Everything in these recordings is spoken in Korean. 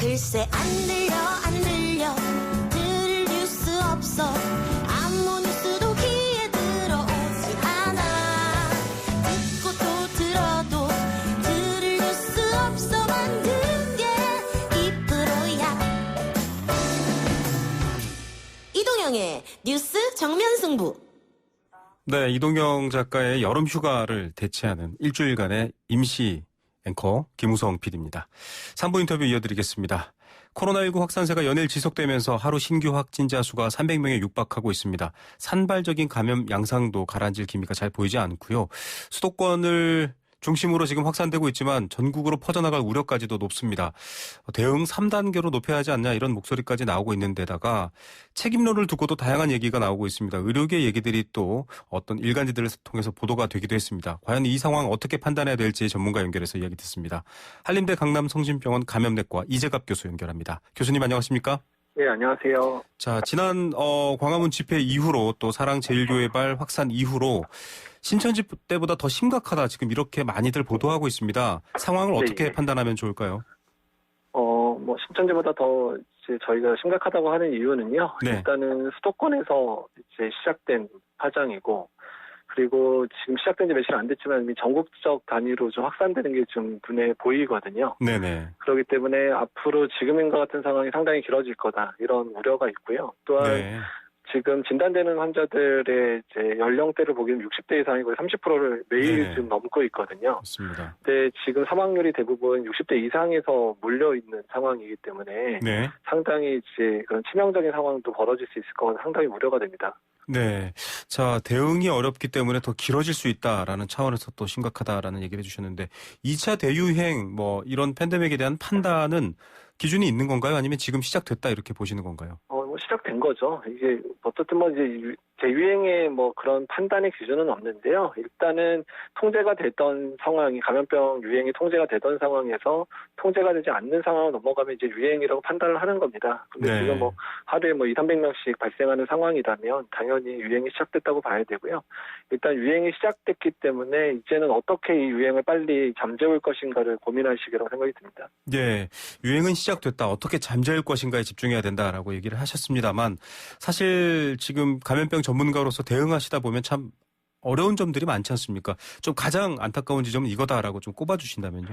글쎄 안 들려 들을 뉴스 없어 아무 뉴스도 귀에 들어오지 않아 듣고 또 들어도 들을 뉴스 없어 만든 게 2%야 이동영의 뉴스 정면승부. 네, 이동영 작가의 여름 휴가를 대체하는 일주일간의 임시 앵커 김우성 PD입니다. 3부 인터뷰 이어드리겠습니다. 코로나19 확산세가 연일 지속되면서 하루 신규 확진자 수가 300명에 육박하고 있습니다. 산발적인 감염 양상도 가라앉을 기미가 잘 보이지 않고요. 수도권을 중심으로 지금 확산되고 있지만 전국으로 퍼져나갈 우려까지도 높습니다. 대응 3단계로 높여야 하지 않냐 이런 목소리까지 나오고 있는데다가 책임론을 두고도 다양한 얘기가 나오고 있습니다. 의료계 얘기들이 또 어떤 일간지들을 통해서 보도가 되기도 했습니다. 과연 이 상황 어떻게 판단해야 될지 전문가 연결해서 이야기 듣습니다. 한림대 강남성심병원 감염내과 이재갑 교수 연결합니다. 교수님 안녕하십니까? 네, 안녕하세요. 자, 지난 광화문 집회 이후로 또 사랑제일교회발 확산 이후로 신천지 때보다 더 심각하다 지금 이렇게 많이들 보도하고 있습니다. 상황을 어떻게 판단하면 좋을까요? 신천지보다 더 이제 저희가 심각하다고 하는 이유는요. 네. 일단은 수도권에서 이제 시작된 파장이고, 그리고 지금 시작된 지 며칠 안 됐지만 이미 전국적 단위로 좀 확산되는 게 좀 눈에 보이거든요. 네네. 그렇기 때문에 앞으로 지금과 같은 상황이 상당히 길어질 거다 이런 우려가 있고요. 또한 네. 지금 진단되는 환자들의 이제 연령대를 보기에는 60대 이상이 거의 30%를 매일 네. 지금 넘고 있거든요. 맞습니다. 근데 지금 사망률이 대부분 60대 이상에서 몰려 있는 상황이기 때문에 네. 상당히 이제 그런 치명적인 상황도 벌어질 수 있을 것 같아 상당히 우려가 됩니다. 네. 자, 대응이 어렵기 때문에 더 길어질 수 있다라는 차원에서 또 심각하다라는 얘기를 해주셨는데 2차 대유행 이런 팬데믹에 대한 판단은 기준이 있는 건가요? 아니면 지금 시작됐다 이렇게 보시는 건가요? 시작된 거죠. 이게 어쨌든 이제 재유행의 그런 판단의 기준은 없는데요. 일단은 통제가 되던 상황이 감염병 유행이 통제가 되던 상황에서 통제가 되지 않는 상황으로 넘어가면 이제 유행이라고 판단을 하는 겁니다. 근데 네. 지금 하루에 200~300명씩 발생하는 상황이라면 당연히 유행이 시작됐다고 봐야 되고요. 일단 유행이 시작됐기 때문에 이제는 어떻게 이 유행을 빨리 잠재울 것인가를 고민할 시기라고 생각이 듭니다. 네. 유행은 시작됐다. 어떻게 잠재울 것인가에 집중해야 된다라고 얘기를 하셨습니다만 사실 지금 감염병 전문가로서 대응하시다 보면 참 어려운 점들이 많지 않습니까? 좀 가장 안타까운 지점은 이거다라고 좀 꼽아주신다면요.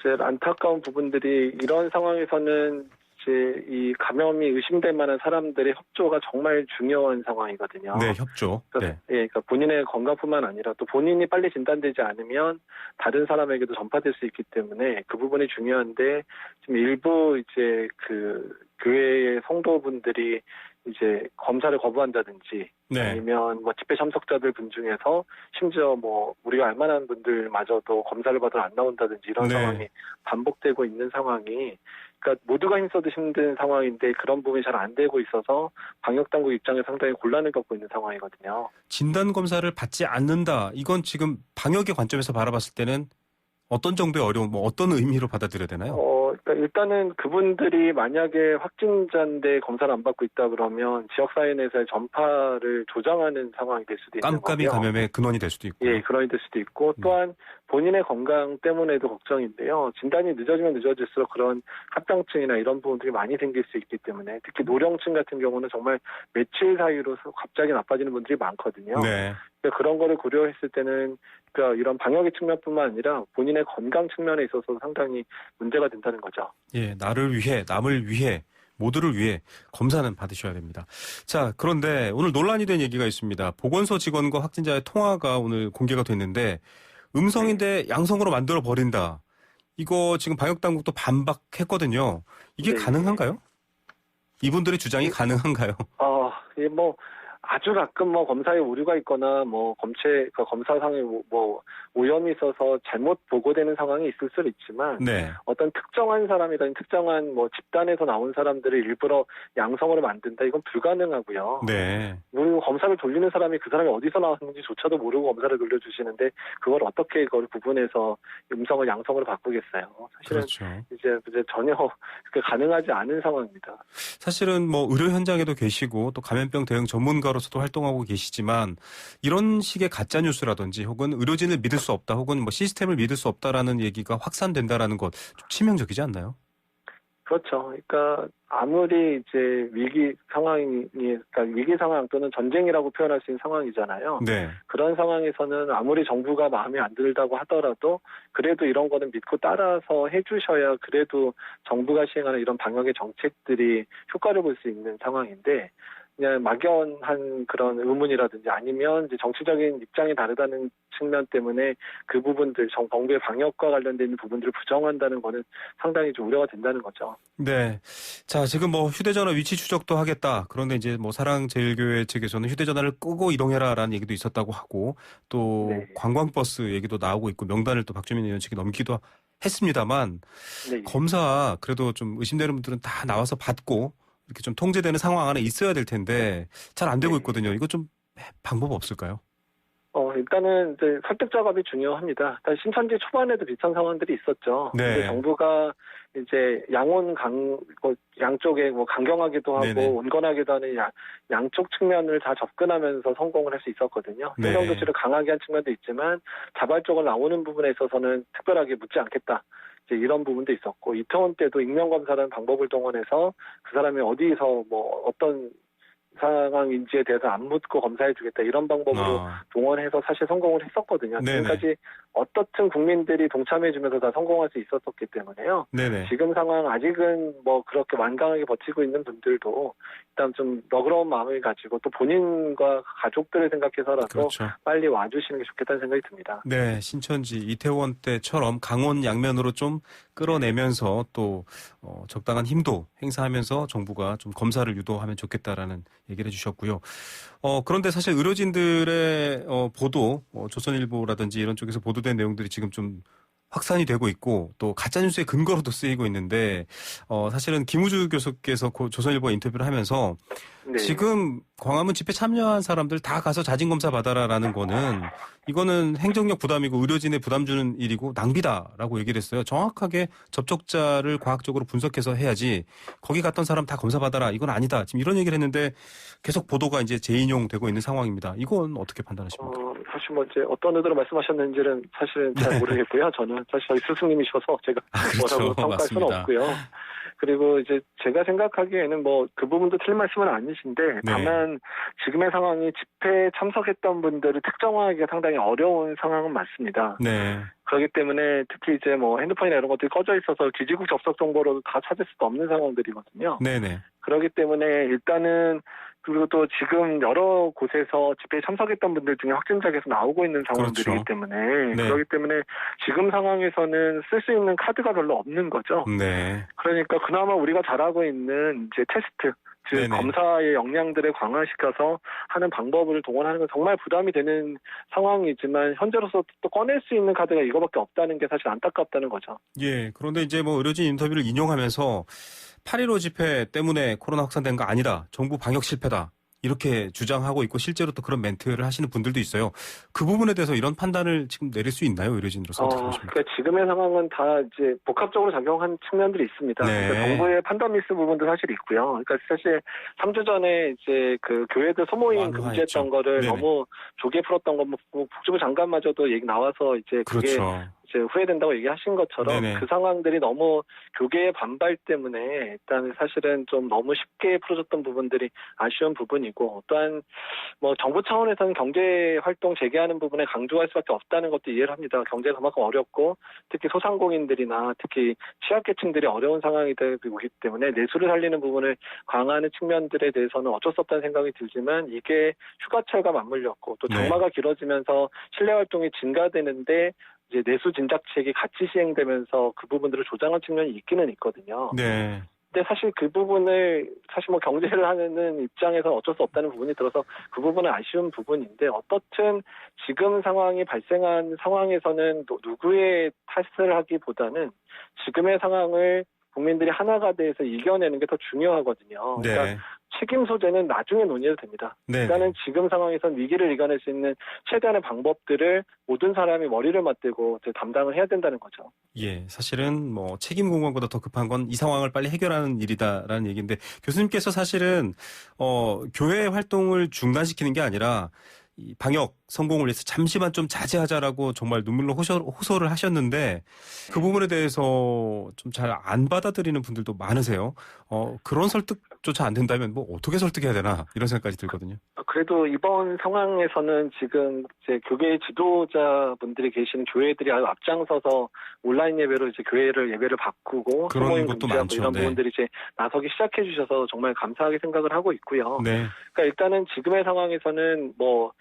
제일 안타까운 부분들이 이런 상황에서는 이제 이 감염이 의심될 만한 사람들의 협조가 정말 중요한 상황이거든요. 네, 협조. 네. 그러니까 본인의 건강뿐만 아니라 또 본인이 빨리 진단되지 않으면 다른 사람에게도 전파될 수 있기 때문에 그 부분이 중요한데 지금 일부 이제 그 교회의 성도분들이 이제 검사를 거부한다든지 네. 아니면 집회 참석자들 분 중에서 심지어 우리가 알만한 분들마저도 검사를 받으러 안 나온다든지 이런 네. 상황이 반복되고 있는 상황이 그러니까 모두가 힘써도 힘든 상황인데 그런 부분이 잘 안 되고 있어서 방역당국 입장에서 상당히 곤란을 겪고 있는 상황이거든요. 진단검사를 받지 않는다. 이건 지금 방역의 관점에서 바라봤을 때는 어떤 정도의 어려움, 어떤 의미로 받아들여야 되나요? 그러니까 일단은 그분들이 만약에 확진자인데 검사를 안 받고 있다 그러면 지역사회 내에서의 전파를 조장하는 상황이 될 수도 있는 거고요. 깜깜이 감염의 근원이 될 수도 있고. 예, 근원이 될 수도 있고 또한 본인의 건강 때문에도 걱정인데요. 진단이 늦어지면 늦어질수록 그런 합병증이나 이런 부분들이 많이 생길 수 있기 때문에 특히 노령층 같은 경우는 정말 며칠 사이로 갑자기 나빠지는 분들이 많거든요. 네. 그런 거를 고려했을 때는 이런 방역의 측면뿐만 아니라 본인의 건강 측면에 있어서 상당히 문제가 된다는 거죠. 예, 나를 위해, 남을 위해, 모두를 위해 검사는 받으셔야 됩니다. 자, 그런데 오늘 논란이 된 얘기가 있습니다. 보건소 직원과 확진자의 통화가 오늘 공개가 됐는데 음성인데 양성으로 만들어 버린다. 이거 지금 방역당국도 반박했거든요. 이게 네. 가능한가요? 이분들의 주장이 가능한가요? 아주 가끔 검사에 오류가 있거나 검사상에 오염이 있어서 잘못 보고되는 상황이 있을 수는 있지만 네. 어떤 특정한 사람이든 특정한 집단에서 나온 사람들을 일부러 양성으로 만든다 이건 불가능하고요. 네. 그리고 검사를 돌리는 사람이 그 사람이 어디서 나왔는지조차도 모르고 검사를 돌려주시는데 그걸 어떻게 그걸 구분해서 음성을 양성으로 바꾸겠어요. 사실은 그렇죠. 이제 전혀 가능하지 않은 상황입니다. 사실은 의료 현장에도 계시고 또 감염병 대응 전문가로서도 활동하고 계시지만 이런 식의 가짜 뉴스라든지 혹은 의료진을 믿을 수 없다 혹은 시스템을 믿을 수 없다라는 얘기가 확산된다라는 것 좀 치명적이지 않나요? 그렇죠. 그러니까 아무리 이제 위기 상황이, 그러니까 위기 상황 또는 전쟁이라고 표현할 수 있는 상황이잖아요. 네. 그런 상황에서는 아무리 정부가 마음에 안 들다고 하더라도 그래도 이런 거는 믿고 따라서 해주셔야 그래도 정부가 시행하는 이런 방역의 정책들이 효과를 볼 수 있는 상황인데, 그냥 막연한 그런 의문이라든지 아니면 이제 정치적인 입장이 다르다는 측면 때문에 그 부분들, 정부의 방역과 관련된 부분들을 부정한다는 거는 상당히 좀 우려가 된다는 거죠. 네. 자, 지금 뭐 휴대전화 위치 추적도 하겠다. 그런데 이제 뭐 사랑제일교회 측에서는 휴대전화를 끄고 이동해라라는 얘기도 있었다고 하고 또 네. 관광버스 얘기도 나오고 있고 명단을 또 박주민 의원 측이 넘기도 했습니다만 네. 검사 그래도 좀 의심되는 분들은 다 나와서 받고 이렇게 좀 통제되는 상황 안에 있어야 될 텐데 잘 안 되고 네. 있거든요. 이거 좀 방법 없을까요? 일단은 이제 설득 작업이 중요합니다. 일단 신천지 초반에도 비슷한 상황들이 있었죠. 네. 근데 정부가 이제 양쪽에 뭐 강경하기도 하고 네네. 온건하기도 하는 양쪽 측면을 다 접근하면서 성공을 할 수 있었거든요. 네. 행정조치를 강하게 한 측면도 있지만 자발적으로 나오는 부분에 있어서는 특별하게 묻지 않겠다. 이제 이런 부분도 있었고, 이태원 때도 익명검사라는 방법을 동원해서 그 사람이 어디서 뭐 어떤 상황인지에 대해서 안 묻고 검사해주겠다 이런 방법으로 동원해서 사실 성공을 했었거든요. 네네. 지금까지 어떻든 국민들이 동참해주면서 다 성공할 수 있었었기 때문에요. 네네. 지금 상황 아직은 뭐 그렇게 완강하게 버티고 있는 분들도 일단 좀 너그러운 마음을 가지고 또 본인과 가족들을 생각해서라도 그렇죠. 빨리 와주시는 게 좋겠다는 생각이 듭니다. 네, 신천지 이태원 때처럼 강원 양면으로 좀 끌어내면서 또 적당한 힘도 행사하면서 정부가 좀 검사를 유도하면 좋겠다라는 얘기를 해주셨고요. 그런데 사실 의료진들의 보도, 조선일보라든지 이런 쪽에서 보도된 내용들이 지금 좀 확산이 되고 있고 또 가짜뉴스의 근거로도 쓰이고 있는데 사실은 김우주 교수께서 조선일보 인터뷰를 하면서 네. 지금 광화문 집회 참여한 사람들 다 가서 자진검사 받아라라는 거는 이거는 행정력 부담이고 의료진의 부담 주는 일이고 낭비다라고 얘기를 했어요. 정확하게 접촉자를 과학적으로 분석해서 해야지 거기 갔던 사람 다 검사 받아라 이건 아니다. 지금 이런 얘기를 했는데 계속 보도가 이제 재인용되고 있는 상황입니다. 이건 어떻게 판단하십니까? 사실 뭐 이제 어떤 의도로 말씀하셨는지는 사실은 잘 모르겠고요. 저는 사실 저희 스승님이셔서 제가 그렇죠. 뭐라고 평가할 수는 맞습니다. 없고요. 그리고 이제 제가 생각하기에는 뭐 그 부분도 틀린 말씀은 아니신데 네. 다만 지금의 상황이 집회에 참석했던 분들을 특정하기가 상당히 어려운 상황은 맞습니다. 네. 그렇기 때문에 특히 이제 뭐 핸드폰이나 이런 것들이 꺼져 있어서 기지국 접속 정보로도 다 찾을 수도 없는 상황들이거든요. 네네. 그렇기 때문에 일단은 그리고 또 지금 여러 곳에서 집회에 참석했던 분들 중에 확진자 계속 나오고 있는 상황들이기 그렇죠. 때문에 네. 그렇기 때문에 지금 상황에서는 쓸 수 있는 카드가 별로 없는 거죠. 네. 그러니까 그나마 우리가 잘하고 있는 이제 테스트, 즉 네네. 검사의 역량들을 강화시켜서 하는 방법을 동원하는 건 정말 부담이 되는 상황이지만 현재로서 또 꺼낼 수 있는 카드가 이거밖에 없다는 게 사실 안타깝다는 거죠. 예. 그런데 이제 뭐 의료진 인터뷰를 인용하면서 8.15 집회 때문에 코로나 확산된 거 아니다. 정부 방역 실패다. 이렇게 주장하고 있고 실제로 또 그런 멘트를 하시는 분들도 있어요. 그 부분에 대해서 이런 판단을 지금 내릴 수 있나요? 의료진으로서 어떻게 보십니까? 그러니까 지금의 상황은 다 이제 복합적으로 작용한 측면들이 있습니다. 네. 그러니까 정부의 판단 미스 부분도 사실 있고요. 그러니까 사실 3주 전에 이제 그 교회들 소모임 완화했죠. 금지했던 거를 네네. 너무 조기에 풀었던 거, 뭐 국토부 장관마저도 얘기 나와서 이제 그게 그렇죠. 이제 후회된다고 얘기하신 것처럼 네네. 그 상황들이 너무 교계의 반발 때문에 일단 사실은 좀 너무 쉽게 풀어졌던 부분들이 아쉬운 부분이고 또한 뭐 정부 차원에서는 경제 활동 재개하는 부분에 강조할 수밖에 없다는 것도 이해를 합니다. 경제가 그만큼 어렵고 특히 소상공인들이나 특히 취약계층들이 어려운 상황이 되고 있기 때문에 내수를 살리는 부분을 강화하는 측면들에 대해서는 어쩔 수 없다는 생각이 들지만 이게 휴가철과 맞물렸고 또 장마가 길어지면서 실내 활동이 증가되는데 이제 내수 진작책이 같이 시행되면서 그 부분들을 조장한 측면이 있기는 있거든요. 네. 근데 사실 그 부분을 사실 뭐 경제를 하는 입장에서 어쩔 수 없다는 부분이 들어서 그 부분은 아쉬운 부분인데 어떻든 지금 상황이 발생한 상황에서는 누구의 탓을 하기보다는 지금의 상황을 국민들이 하나가 돼서 이겨내는 게 더 중요하거든요. 네. 그러니까 책임 소재는 나중에 논의해도 됩니다. 네. 일단은 지금 상황에선 위기를 이겨낼 수 있는 최대한의 방법들을 모든 사람이 머리를 맞대고 담당을 해야 된다는 거죠. 예, 사실은 뭐 책임 공방보다 더 급한 건 이 상황을 빨리 해결하는 일이다라는 얘기인데 교수님께서 사실은 교회 활동을 중단시키는 게 아니라 이 방역 성공을 위해서 잠시만 좀 자제하자라고 정말 눈물로 호소를 하셨는데 그 부분에 대해서 좀 잘 안 받아들이는 분들도 많으세요. 그런 설득조차 안 된다면 뭐 어떻게 설득해야 되나 이런 생각까지 들거든요. 그래도 이번 상황에서는 지금 이제 교계 지도자분들이 계시는 교회들이 아주 앞장서서 온라인 예배로 이제 예배를 바꾸고 그런 소모임 것도 금지하고 많죠. 이런 네. 부분들이 이제 나서기 시작해 주셔서 정말 감사하게 생각을 하고 있고요. 네. 그러니까 일단은 지금의 상황에서는 뭐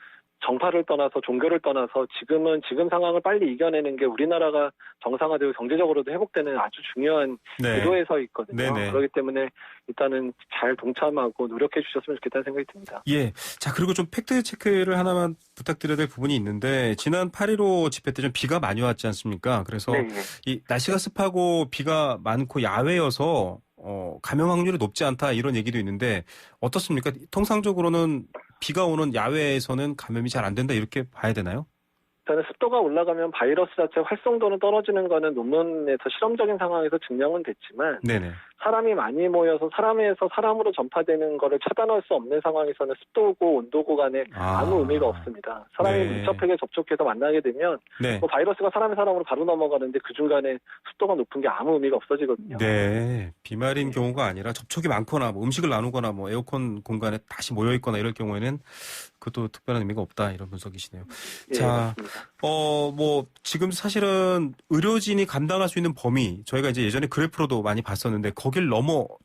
정파를 떠나서 종교를 떠나서 지금 상황을 빨리 이겨내는 게 우리나라가 정상화되고 경제적으로도 회복되는 아주 중요한 네. 기로에 서 있거든요. 네네. 그렇기 때문에 일단은 잘 동참하고 노력해 주셨으면 좋겠다는 생각이 듭니다. 예. 자, 그리고 좀 팩트 체크를 하나만 부탁드려야 될 부분이 있는데 지난 8.15 집회 때 좀 비가 많이 왔지 않습니까? 그래서 네. 이 날씨가 습하고 비가 많고 야외여서 감염 확률이 높지 않다 이런 얘기도 있는데 어떻습니까? 통상적으로는 비가 오는 야외에서는 감염이 잘 안 된다 이렇게 봐야 되나요? 일단은 습도가 올라가면 바이러스 자체 활성도는 떨어지는 거는 논문에서 실험적인 상황에서 증명은 됐지만 네네. 사람이 많이 모여서 사람에서 사람으로 전파되는 거를 차단할 수 없는 상황에서는 습도고 온도고 간에 아무 의미가 없습니다. 사람이 네. 밀접하게 접촉해서 만나게 되면 네. 뭐 바이러스가 사람이 사람으로 바로 넘어가는데 그 중간에 습도가 높은 게 아무 의미가 없어지거든요. 네. 비말인 경우가 아니라 접촉이 많거나 뭐 음식을 나누거나 뭐 에어컨 공간에 다시 모여 있거나 이럴 경우에는 그것도 특별한 의미가 없다 이런 분석이시네요. 예, 자, 맞습니다. 뭐 지금 사실은 의료진이 감당할 수 있는 범위 저희가 이제 예전에 그래프로도 많이 봤었는데 거길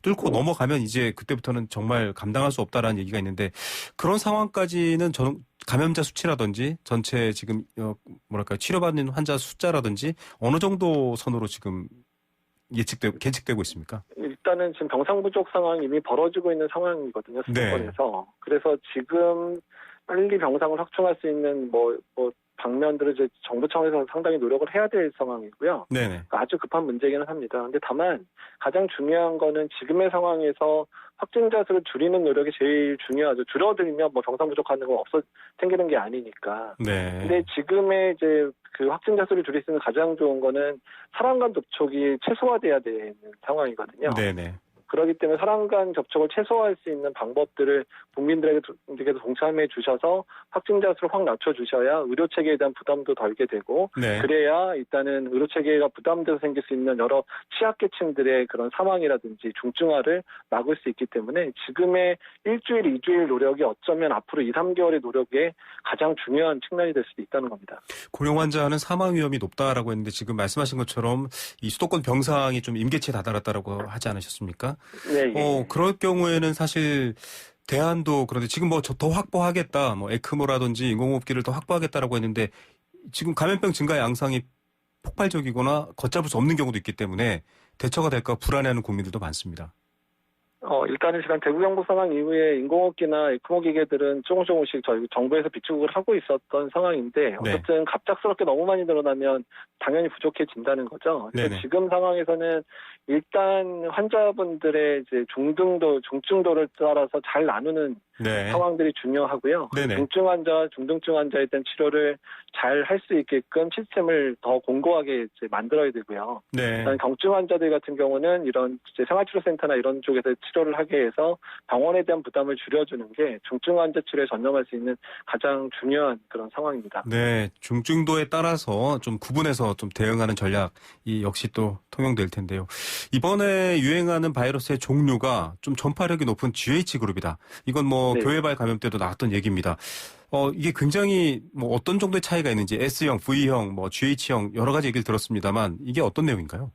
뚫고 넘어가면 이제 그때부터는 정말 감당할 수 없다라는 얘기가 있는데 그런 상황까지는 저는 감염자 수치라든지 전체 지금 치료받는 환자 숫자라든지 어느 정도 선으로 지금 계측되고 있습니까? 일단은 지금 병상 부족 상황이 이미 벌어지고 있는 상황이거든요. 수도권에서. 네. 그래서 지금 빨리 병상을 확충할 수 있는 방면들을 이제 정부 차원에서 상당히 노력을 해야 될 상황이고요. 네네. 아주 급한 문제이기는 합니다. 근데 다만 가장 중요한 거는 지금의 상황에서 확진자 수를 줄이는 노력이 제일 중요하죠. 줄어들면 병상 부족하는 거 생기는 게 아니니까. 네. 근데 지금의 이제 그 확진자 수를 줄일 수 있는 가장 좋은 거는 사람 간 접촉이 최소화돼야 되는 상황이거든요. 네네. 그렇기 때문에 사람 간 접촉을 최소화할 수 있는 방법들을 국민들에게도 동참해 주셔서 확진자 수를 확 낮춰주셔야 의료 체계에 대한 부담도 덜게 되고 네. 그래야 일단은 의료 체계가 부담돼서 생길 수 있는 여러 취약계층들의 그런 사망이라든지 중증화를 막을 수 있기 때문에 지금의 일주일, 2주일 노력이 어쩌면 앞으로 2, 3개월의 노력에 가장 중요한 측면이 될 수도 있다는 겁니다. 고령 환자는 사망 위험이 높다라고 했는데 지금 말씀하신 것처럼 이 수도권 병상이 좀 임계치에 다다랐다라고 하지 않으셨습니까? 네. 그럴 경우에는 사실 대안도 그런데 지금 더 확보하겠다, 에크모라든지 인공호흡기를 더 확보하겠다라고 했는데 지금 감염병 증가 양상이 폭발적이거나 걷잡을 수 없는 경우도 있기 때문에 대처가 될까 불안해하는 국민들도 많습니다. 일단은 지난 대구 경북 상황 이후에 인공호흡기나 에크모 기계들은 조금씩 저희 정부에서 비축을 하고 있었던 상황인데 어쨌든 갑작스럽게 너무 많이 늘어나면 당연히 부족해진다는 거죠. 그래서 지금 상황에서는 일단 환자분들의 이제 중증도를 따라서 잘 나누는 상황들이 중요하고요. 중증 환자, 중등증 환자에 대한 치료를 잘 할 수 있게끔 시스템을 더 공고하게 이제 만들어야 되고요. 일단 경증 환자들 같은 경우는 이런 이제 생활치료센터나 이런 쪽에서 치료를 하게 해서 병원에 대한 부담을 줄여주는 게 중증 환자 치료에 전념할 수 있는 가장 중요한 그런 상황입니다. 네, 중증도에 따라서 좀 구분해서 좀 대응하는 전략이 역시 또 통용될 텐데요. 이번에 유행하는 바이러스의 종류가 좀 전파력이 높은 GH그룹이다. 이건 교회발 감염 때도 나왔던 얘기입니다. 이게 굉장히 어떤 정도의 차이가 있는지 S형, V형, GH형 여러 가지 얘기를 들었습니다만 이게 어떤 내용인가요?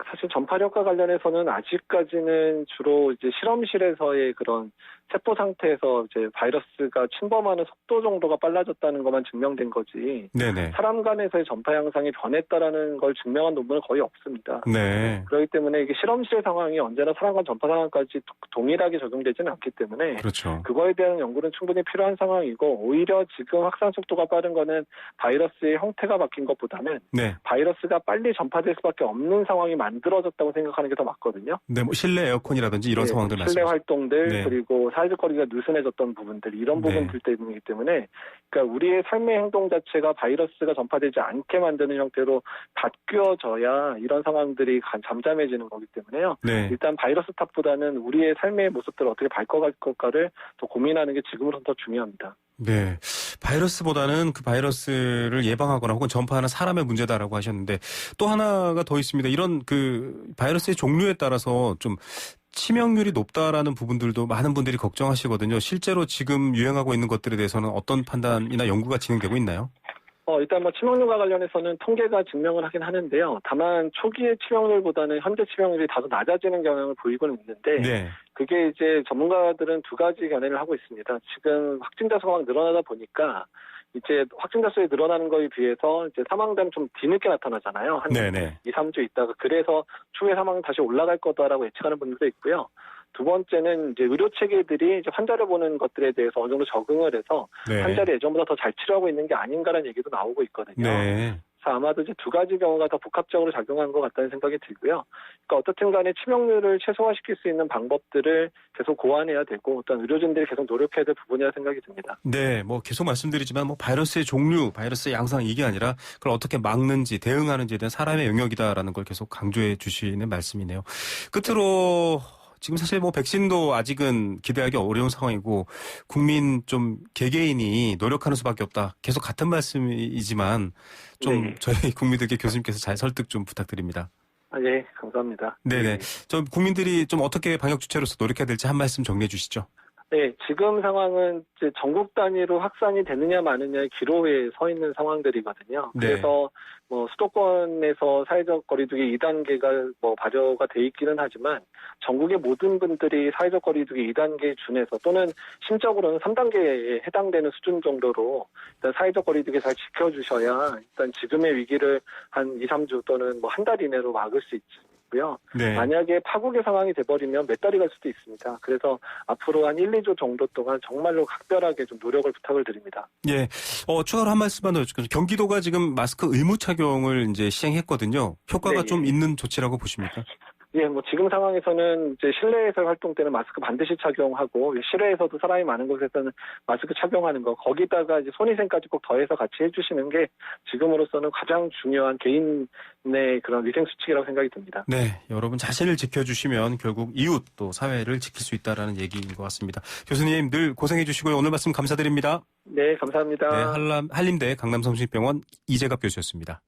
사실 전파력과 관련해서는 아직까지는 주로 이제 실험실에서의 그런 세포 상태에서 이제 바이러스가 침범하는 속도 정도가 빨라졌다는 것만 증명된 거지. 사람 간에서의 전파 양상이 변했다라는 걸 증명한 논문은 거의 없습니다. 그렇기 때문에 이게 실험실의 상황이 언제나 사람 간 전파 상황까지 동일하게 적용되지는 않기 때문에 그거에 대한 연구는 충분히 필요한 상황이고 오히려 지금 확산 속도가 빠른 거는 바이러스의 형태가 바뀐 것보다는 바이러스가 빨리 전파될 수밖에 없는 상황이 만들어졌다고 생각하는 게 더 맞거든요. 실내 에어컨이라든지 이런 상황들 말씀하시죠. 실내 활동들 그리고 사회적 거리가 느슨해졌던 부분들 이런 부분들 때문이기 때문에 그러니까 우리의 삶의 행동 자체가 바이러스가 전파되지 않게 만드는 형태로 바뀌어져야 이런 상황들이 잠잠해지는 거기 때문에요. 일단 바이러스 탓보다는 우리의 삶의 모습들을 어떻게 바꿔갈 것까를 더 고민하는 게 지금으로선 더 중요합니다. 네. 바이러스보다는 그 바이러스를 예방하거나 혹은 전파하는 사람의 문제다라고 하셨는데 또 하나가 더 있습니다. 이런 그 바이러스의 종류에 따라서 좀 치명률이 높다라는 부분들도 많은 분들이 걱정하시거든요. 실제로 지금 유행하고 있는 것들에 대해서는 어떤 판단이나 연구가 진행되고 있나요? 일단 뭐 치명률과 관련해서는 통계가 증명을 하긴 하는데요. 다만 초기의 치명률보다는 현재 치명률이 다소 낮아지는 경향을 보이고는 있는데 네. 그게 이제 전문가들은 두 가지 견해를 하고 있습니다. 지금 확진자 수가 막 늘어나다 보니까 이제 확진자 수가 늘어나는 거에 비해서 이제 사망자는 좀 뒤늦게 나타나잖아요. 한 네네. 2, 3주 있다가 그래서 추후에 사망이 다시 올라갈 거다라고 예측하는 분들도 있고요. 두 번째는 이제 의료 체계들이 이제 환자를 보는 것들에 대해서 어느 정도 적응을 해서 네. 환자를 예전보다 더 잘 치료하고 있는 게 아닌가라는 얘기도 나오고 있거든요. 네. 그래서 아마도 이제 두 가지 경우가 더 복합적으로 작용한 것 같다는 생각이 들고요. 그러니까 어떻든 간에 치명률을 최소화시킬 수 있는 방법들을 계속 고안해야 되고 어떤 의료진들이 계속 노력해야 될 부분이라 생각이 듭니다. 네, 뭐 계속 말씀드리지만 뭐 바이러스의 종류, 바이러스의 양상 이게 아니라 그걸 어떻게 막는지 대응하는지에 대한 사람의 영역이다라는 걸 계속 강조해 주시는 말씀이네요. 끝으로 지금 사실 뭐 백신도 아직은 기대하기 어려운 상황이고 국민 좀 개개인이 노력하는 수밖에 없다. 계속 같은 말씀이지만 좀 네. 저희 국민들께 교수님께서 잘 설득 좀 부탁드립니다. 예, 감사합니다. 네네. 좀 국민들이 좀 어떻게 방역 주체로서 노력해야 될지 한 말씀 정리해 주시죠. 네, 지금 상황은 이제 전국 단위로 확산이 되느냐 마느냐의 기로에 서 있는 상황들이거든요. 네. 그래서 뭐 수도권에서 사회적 거리두기 2단계가 뭐 발효가 돼 있기는 하지만 전국의 모든 분들이 사회적 거리두기 2단계에 준해서 또는 심적으로는 3단계에 해당되는 수준 정도로 일단 사회적 거리두기 잘 지켜주셔야 일단 지금의 위기를 한 2, 3주 또는 뭐 한 달 이내로 막을 수 있고요. 네. 만약에 파국의 상황이 돼버리면 몇 달이 갈 수도 있습니다. 그래서 앞으로 한 1, 2주 정도 동안 정말로 각별하게 좀 노력을 부탁을 드립니다. 예. 추가로 한 말씀만 더 여쭙겠습니다. 경기도가 지금 마스크 의무 착용을 이제 시행했거든요. 효과가 네, 좀 예. 있는 조치라고 보십니까? 예, 뭐 지금 상황에서는 이제 실내에서 활동 때는 마스크 반드시 착용하고 실외에서도 사람이 많은 곳에서는 마스크 착용하는 거 거기다가 이제 손위생까지 꼭 더해서 같이 해주시는 게 지금으로서는 가장 중요한 개인의 그런 위생 수칙이라고 생각이 듭니다. 네, 여러분 자신을 지켜주시면 결국 이웃 또 사회를 지킬 수 있다라는 얘기인 것 같습니다. 교수님 늘 고생해 주시고요. 오늘 말씀 감사드립니다. 네, 감사합니다. 네, 한림대 강남성심병원 이재갑 교수였습니다.